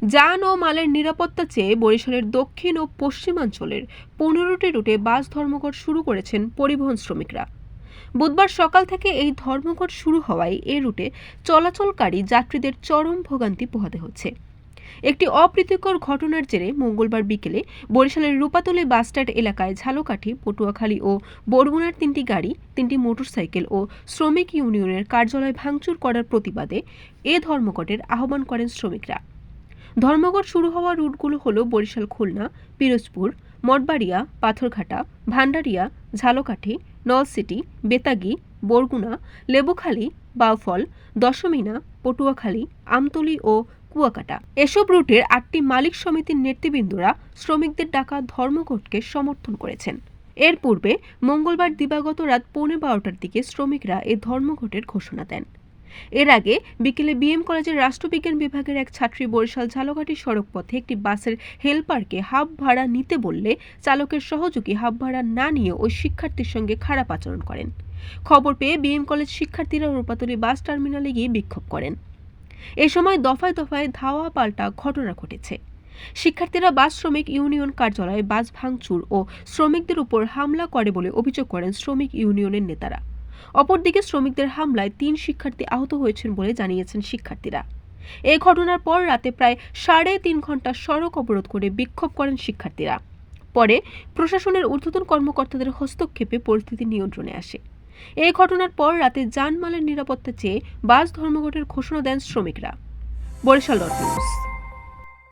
যান ও মালের নিরাপত্তা চেয়ে বরিশালের দক্ষিণ ও পশ্চিমাঞ্চলের 15টি রুটে বাস ধর্মঘট শুরু করেছেন পরিবহন শ্রমিকরা। বুধবার সকাল থেকে এই ধর্মঘট শুরু হওয়ায় এ রুটে চলাচলকারী যাত্রীদের চরম ভোগান্তি পোহাতে হচ্ছে। একটি অপ্রীতিকর ঘটনার জেরে মঙ্গলবার বিকেলে বরিশালের রূপাতলী বাসস্ট্যান্ড এলাকায় ঝালকাঠি, পটুয়াখালী ও বরগুনার 3টি গাড়ি, 3টি মোটরসাইকেল ও শ্রমিক ইউনিয়নের কার্যালয় ভাঙচুর করার প্রতিবাদে এ ধর্মঘটের আহ্বান করেন শ্রমিকরা। ধর্মঘট শুরু হওয়া রুটগুলো হলো বরিশাল খুলনা, পিরোজপুর, মঠবাড়িয়া, পাথরঘাটা, ভান্ডারিয়া, ঝালকাঠি, নলছিটি, বেতাগী, বরগুনা, লেবুখালী, বাউফল, দশমিনা, পটুয়াখালী, আমতলী ও কুয়াকাটা। এসব রুটের 8টি মালিক সমিতির নেতৃবৃন্দরা শ্রমিকদের ডাকা ধর্মঘটকে সমর্থন করেছেন। এর পূর্বে মঙ্গলবার দিবাগত রাত 12:15টার দিকে শ্রমিকরা এ ধর্মঘটের ঘোষণা দেন। এর আগে বিকেলে বিএম কলেজের রাষ্ট্রবিজ্ঞান বিভাগের এক ছাত্রী বরিশাল ঝালকাঠি সড়ক পথে একটি বাসের হেলপারকে হাফ ভাড়া নিতে বললে চালকের সহযোগী হাফ ভাড়া না নিয়ে ওই শিক্ষার্থীর সঙ্গে খারাপ আচরণ করেন। খবর পেয়ে বিএম কলেজ শিক্ষার্থীরা রূপাতলী বাস টার্মিনালে গিয়ে বিক্ষোভ করেন। এ সময় দফায় দফায় ধাওয়া পাল্টা ঘটনা ঘটেছে। শিক্ষার্থীরা বাস শ্রমিক ইউনিয়ন কার্যালয়ে বাস ভাঙচুর ও শ্রমিকদের উপর হামলা করে বলে অভিযোগ করেন শ্রমিক ইউনিয়নের নেতারা। অপরদিকে শ্রমিকদের হামলায় 3 শিক্ষার্থী আহত হয়েছেন বলে জানিয়েছেন শিক্ষার্থীরা। এই ঘটনার পর রাতে প্রায় 3.5 ঘন্টা সড়ক অবরোধ করে বিক্ষোভ করেন শিক্ষার্থীরা। পরে প্রশাসনের ঊর্ধ্বতন কর্মকর্তাদের হস্তক্ষেপে পরিস্থিতি নিয়ন্ত্রণে আসে। এই ঘটনার পর রাতে যানমালের নিরাপত্তা চেয়ে বাস ধর্মঘটের ঘোষণা দেন শ্রমিকরা। বরিশাল নিউজ।